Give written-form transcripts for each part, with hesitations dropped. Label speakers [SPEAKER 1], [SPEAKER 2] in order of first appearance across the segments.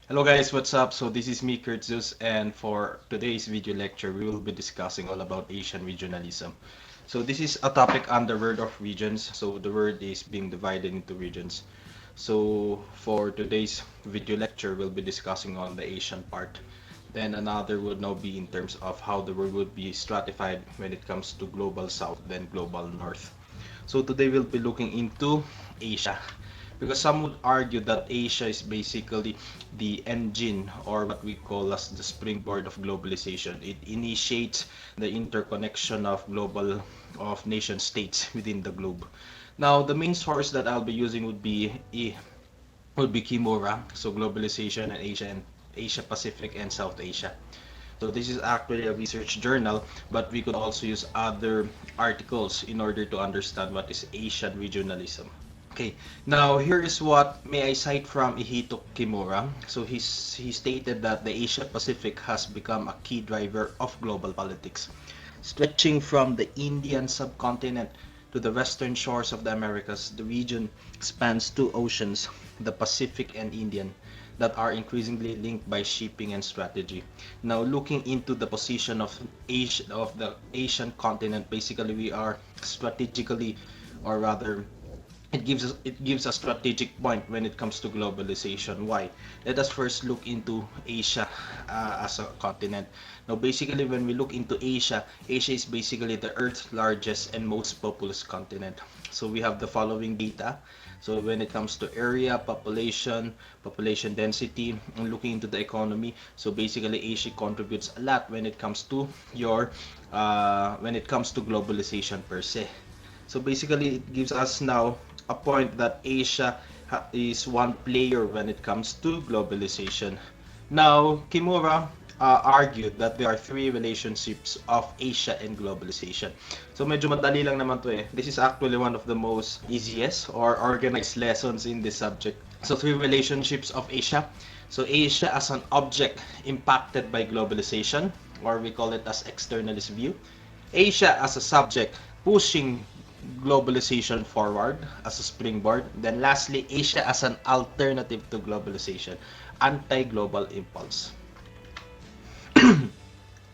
[SPEAKER 1] Hello guys, what's up? So this is me, Kurtzus, and for today's video lecture, we will be discussing all about Asian regionalism. So this is a topic on the word of regions. So the word is being divided into regions. So for today's video lecture, we'll be discussing on the Asian part. Then another would now be in terms of how the world would be stratified when it comes to global south, then global north. So today we'll be looking into Asia. Because some would argue that Asia is basically the engine or what we call as the springboard of globalization. It initiates the interconnection of nation states within the globe. Now, the main source that I'll be using would be Kimura, so globalization and Asia Pacific and South Asia. So this is actually a research journal, but we could also use other articles in order to understand what is Asian regionalism. Okay, now here is what may I cite from Ehito Kimura. So he stated that the Asia Pacific has become a key driver of global politics, stretching from the Indian subcontinent to the western shores of the Americas. The region spans two oceans, the Pacific and Indian, that are increasingly linked by shipping and strategy. Now, looking into the position of the Asian continent, basically we are strategically, or rather it gives a strategic point when it comes to globalization. Why? Let us first look into Asia as a continent. Now, basically, when we look into Asia, Asia is basically the Earth's largest and most populous continent. So we have the following data. So when it comes to area, population density, and looking into the economy, so basically Asia contributes a lot when it comes to globalization per se. So basically, it gives us now a point that Asia is one player when it comes to globalization. Now, Kimura argued that there are three relationships of Asia and globalization. So medyo madali lang naman to eh. This is actually one of the most easiest or organized lessons in this subject. So three relationships of Asia. So Asia as an object impacted by globalization, or we call it as externalist view. Asia as a subject pushing globalization forward as a springboard. Then lastly, Asia as an alternative to globalization, anti-global impulse.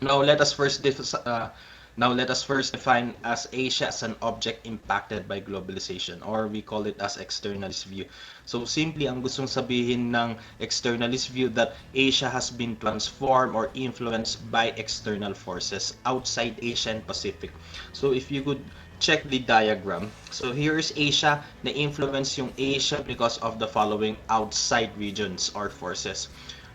[SPEAKER 1] Now let us first define as Asia as an object impacted by globalization, or we call it as externalist view. So simply ang gustong sabihin ng externalist view that Asia has been transformed or influenced by external forces outside Asia and Pacific. So if you could check the diagram. So here is Asia, na influence yung Asia because of the following outside regions or forces.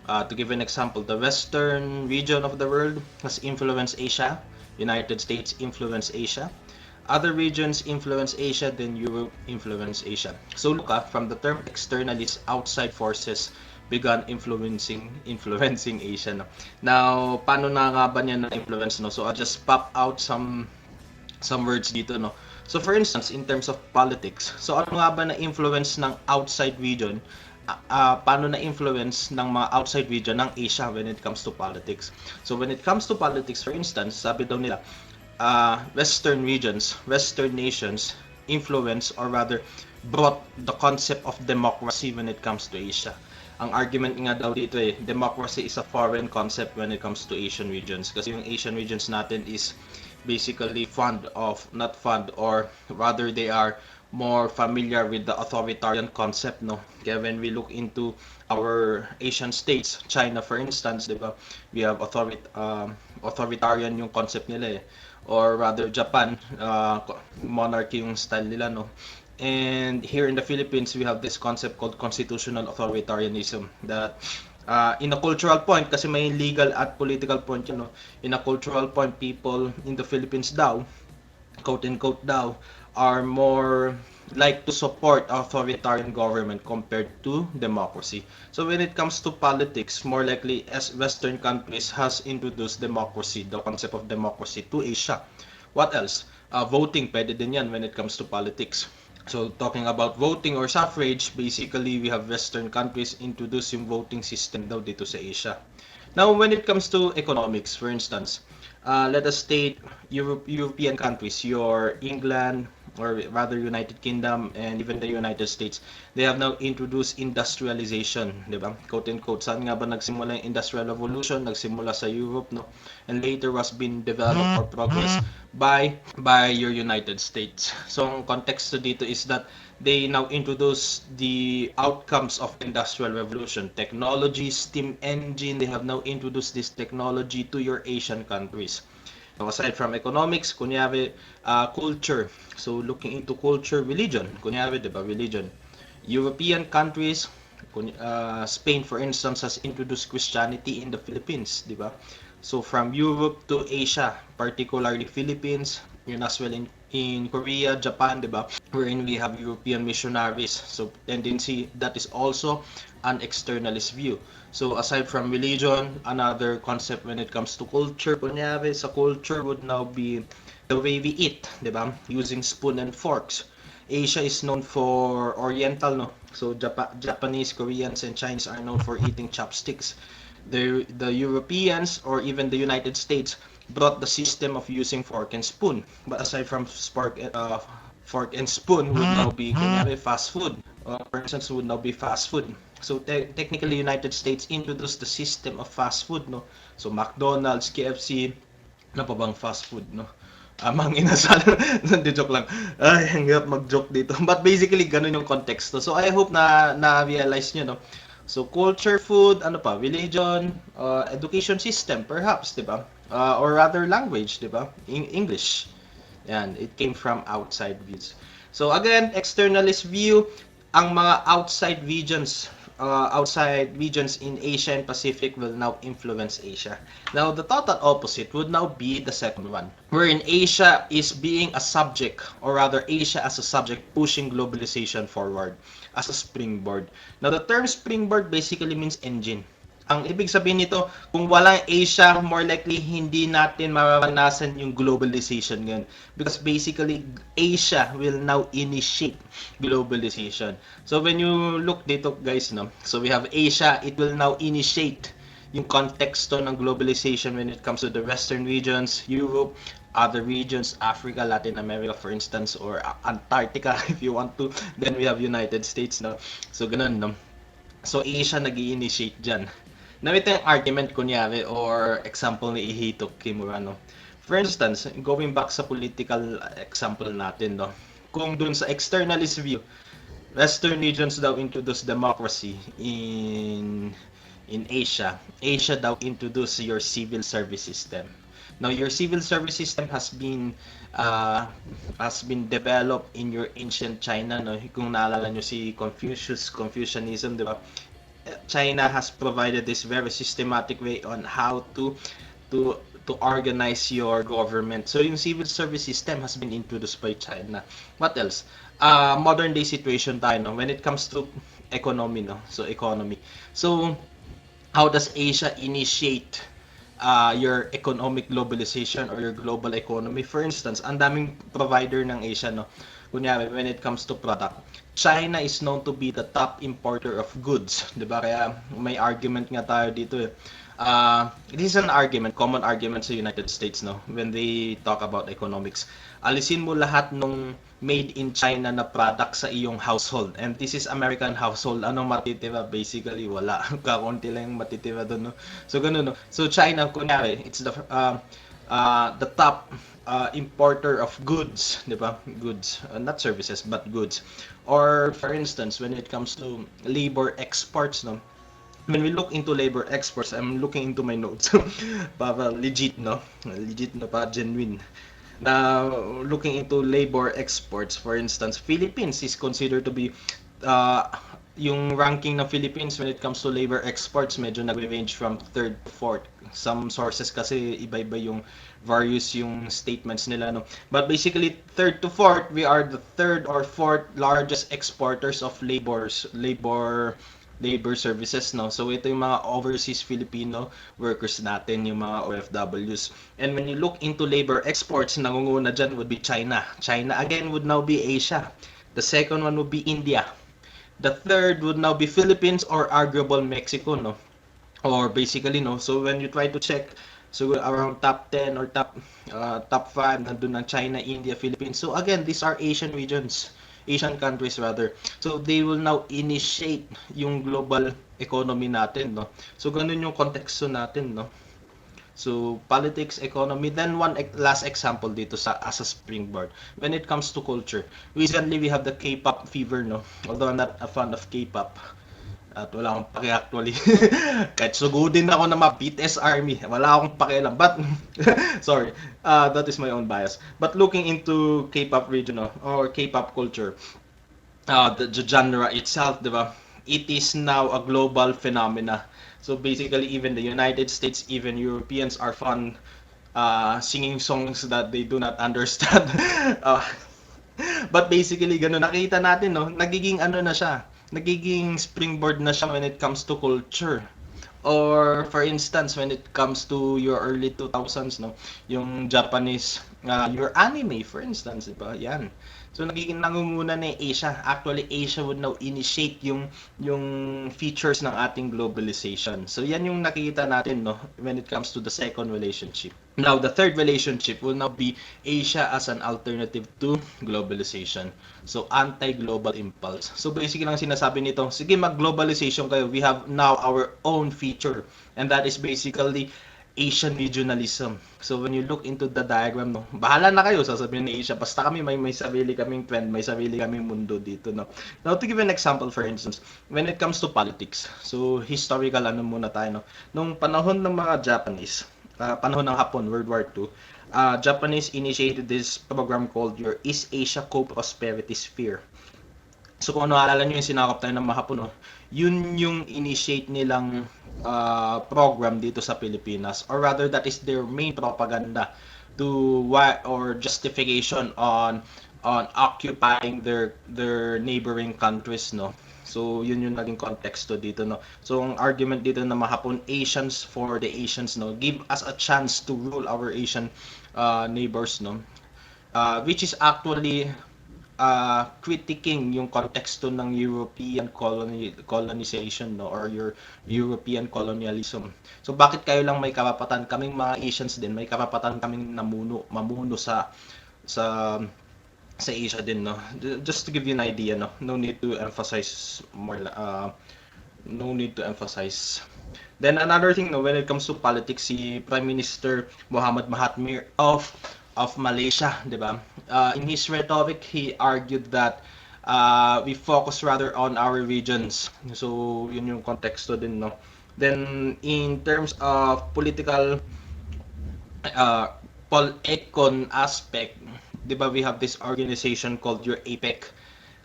[SPEAKER 1] To give an example, the western region of the world has influenced Asia. United States influenced Asia. Other regions influence Asia, then Europe influence Asia. So look from the term externalist, outside forces began influencing Asia. No? Now, paano na nga ba niya na-influence? No? So I'll just pop out some words dito. No? So for instance, in terms of politics, so ano nga ba na-influence ng outside region? Paano na-influence ng mga outside region ng Asia when it comes to politics. So when it comes to politics, for instance, sabi daw nila, Western nations influence or rather brought the concept of democracy when it comes to Asia. Ang argument nga daw dito democracy is a foreign concept when it comes to Asian regions. Kasi yung Asian regions natin is basically not fond, or rather they are more familiar with the authoritarian concept, no? Kaya when we look into our Asian states, China for instance, di ba? We have authoritarian yung concept nila eh. Or rather Japan, monarchy yung style nila, no? And here in the Philippines, we have this concept called constitutional authoritarianism that in a cultural point, kasi may legal at political point yun, no? In a cultural point, people in the Philippines daw, quote unquote daw, are more like to support authoritarian government compared to democracy. So when it comes to politics, more likely as Western countries has introduced democracy, the concept of democracy to Asia. What else? Voting, pwede din yan when it comes to politics. So talking about voting or suffrage, basically we have Western countries introduce yung voting system daw dito sa Asia. Now when it comes to economics, for instance, let us state European countries, your England, or rather United Kingdom and even the United States, they have now introduced industrialization, di ba? Quote and quote, saan nga ba nagsimula yung Industrial Revolution? Nagsimula sa Europe, no? And later was being developed or progressed by your United States. So, ang context dito is that they now introduce the outcomes of Industrial Revolution. Technology, steam engine, they have now introduced this technology to your Asian countries. So aside from economics, kunyari, culture. So looking into culture, religion. Kunyari, di ba, religion. European countries, Spain for instance has introduced Christianity in the Philippines, di ba? So from Europe to Asia, particularly Philippines, yun as well in Korea, Japan, di ba? Wherein we have European missionaries. So tendency that is also an externalist view. So aside from religion, another concept when it comes to culture, kunyari sa culture would now be the way we eat, di ba? Using spoon and forks. Asia is known for Oriental, no? So Japanese, Koreans, and Chinese are known for eating chopsticks. The Europeans or even the United States brought the system of using fork and spoon. But aside from fork and spoon would now be kunyari fast food. For instance, would now be fast food. So technically, United States introduced the system of fast food, no? So McDonald's, KFC, ano pa bang fast food, no? Mang inasal. Hindi, joke lang. Ay, ang hirap mag-joke dito. But basically, ganun yung context. So I hope na-realize nyo, no? So culture, food, ano pa, religion, education system, perhaps, di ba? Or rather language, di ba? English. Yan, it came from outside views. So again, externalist view, ang mga outside regions in Asia and Pacific will now influence Asia. Now, the total opposite would now be the second one, wherein Asia is being a subject, or rather Asia as a subject pushing globalization forward as a springboard. Now, the term springboard basically means engine. Ang ibig sabihin nito, kung walang Asia, more likely hindi natin mararanasan yung globalization ngayon. Because basically, Asia will now initiate globalization. So when you look dito guys, no? So we have Asia, it will now initiate yung konteksto ng globalization when it comes to the Western regions, Europe, other regions, Africa, Latin America for instance, or Antarctica if you want to. Then we have United States, no? So ganun, no? So Asia nag-i-initiate dyan. Now, ito yung argument kunyari or example ni Ehito, Kimura, no? For instance, going back sa political example natin, no? Kung dun sa externalist view, Western regions daw introduce democracy in Asia. Asia daw introduce your civil service system. Now, your civil service system has been developed in your ancient China, no? Kung naalala nyo si Confucianism, di ba? China has provided this very systematic way on how to to organize your government. So yung civil service system has been introduced by China. What else? Modern day situation tayo, no? When it comes to economy, no? So economy. So how does Asia initiate your economic globalization or your global economy? For instance, ang daming provider ng Asia, no? Kunyari, when it comes to product, China is known to be the top importer of goods, 'di ba? Kaya may argument nga tayo dito eh. This is an argument, common argument sa United States, no? When they talk about economics. Alisin mo lahat nung made in China na product sa iyong household. And this is American household. Anong matitira? Basically, wala. Kakunti lang yung matitira doon, no? So, ganun, no? So, China, kunyari, it's the top importer of goods, di ba? Goods, not services, but goods. Or, for instance, when it comes to labor exports, no? When we look into labor exports, I'm looking into my notes para legit, no? Legit na pa, genuine. Now, looking into labor exports, for instance, Philippines is considered to be uh, yung ranking ng Philippines when it comes to labor exports, medyo nag-range from third to fourth. Some sources kasi iba-iba yung various yung statements nila, no? But basically, third to fourth, we are the third or fourth largest exporters of labor services, no? So ito yung mga overseas Filipino workers natin, yung mga OFWs. And when you look into labor exports, nangunguna dyan would be China. China again would now be Asia. The second one would be India. The third would now be Philippines or arguable Mexico, no? Or basically, no? So when you try to check So around top 10 or top 5 nandun ang China, India, Philippines. So again, these are Asian regions, Asian countries rather. So they will now initiate yung global economy natin, no? So ganun yung konteksto natin, no? So politics, economy, then last example dito sa as a springboard. When it comes to culture, recently we have the K-pop fever, no? Although I'm not a fan of K-pop, at wala akong pake actually. Kahit sugudin ako ng mga BTS Army, wala akong pakialam. But, sorry, that is my own bias. But looking into K-pop region, no, or K-pop culture, the genre itself, di ba? It is now a global phenomena. So basically, even the United States, even Europeans are fun singing songs that they do not understand. uh, But basically, ganun, nakita natin, no, nagiging ano na siya, nagiging springboard na siya when it comes to culture. Or for instance, when it comes to your early 2000s, no, yung Japanese, your anime, for instance, di ba? Yan. So nagiging nangunguna na yung Asia. Actually, Asia would now initiate yung features ng ating globalization. So yan yung nakikita natin, no, when it comes to the second relationship. Now, the third relationship will now be Asia as an alternative to globalization. So, anti-global impulse. So, basically lang sinasabi nito, sige mag-globalization kayo. We have now our own feature. And that is basically Asian regionalism. So, when you look into the diagram, no, bahala na kayo, sasabihin ni Asia. Basta kami may sarili kaming trend, may sarili kaming mundo dito. No? Now, to give an example, for instance, when it comes to politics, so historical ano muna tayo. No? Nung panahon ng mga Japanese, panahon ng Hapon, World War II, Japanese initiated this program called your East Asia Co-Prosperity Sphere. So kung ano alala nyo yung sinakop tayo ng mga Hapon, no? Yun yung initiate nilang program dito sa Pilipinas, or rather that is their main propaganda to why or justification on occupying their neighboring countries, no. So yun yung naging konteksto dito, no. So ang argument dito na mahapon Asians for the Asians, no, give us a chance to rule our Asian neighbors, no. Which is actually critiquing yung konteksto ng European colonization, no, or your European colonialism. So bakit kayo lang may karapatan, kaming mga Asians din may karapatan kaming mamuno sa sa Asia din, no. Just to give you an idea, no. No need to emphasize more no need to emphasize. Then another thing, no, when it comes to politics, si Prime Minister Muhammad Mahathir of Malaysia, 'di ba? In his rhetoric, he argued that we focus rather on our regions. So, yun yung konteksto din, no. Then in terms of political uh, econ aspect, 'di ba, we have this organization called your APEC.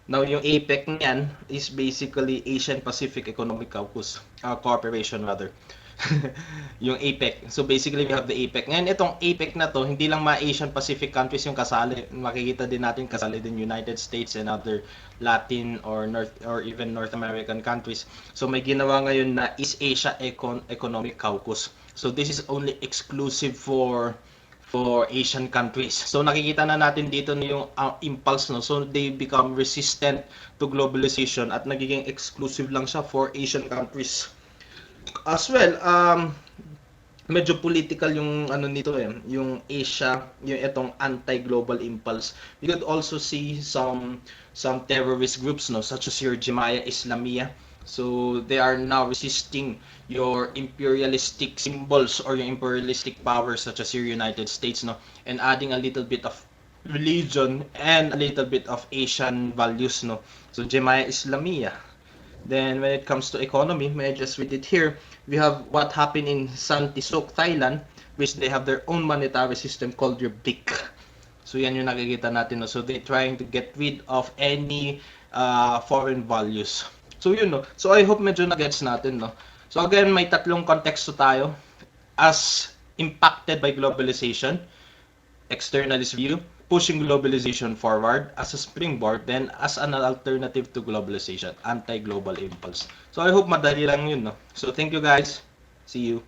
[SPEAKER 1] Now, yung APEC niyan is basically Asian Pacific Economic Caucus, Corporation rather. Yung APEC. So basically we have the APEC. Ngayon itong APEC na to, hindi lang mga Asian Pacific countries yung kasali. Makikita din natin kasali din United States and other Latin or North or even North American countries. So may ginawa ngayon na East Asia Economic Caucus. So this is only exclusive for Asian countries. So nakikita na natin dito na yung impulse, no. So they become resistant to globalization at nagiging exclusive lang siya for Asian countries. As well, medyo political yung ano nito eh, yung Asia, yung itong anti-global impulse. You could also see some terrorist groups, no, such as your Jemaah Islamiyah. So they are now resisting your imperialistic symbols or your imperialistic powers such as your United States, no, and adding a little bit of religion and a little bit of Asian values, no. So Jemaah Islamiyah. Then when it comes to economy, may I just read it here. We have what happened in Santisok, Thailand, which they have their own monetary system called your BIC. So yan yung nakikita natin, no? So they're trying to get rid of any foreign values. So yun, no. So I hope medyo na-gets natin, no. So again, may tatlong konteksto tayo as impacted by globalization, externalist view, pushing globalization forward as a springboard, then as an alternative to globalization, anti-global impulse. So I hope madali lang yun, no? So thank you guys. See you.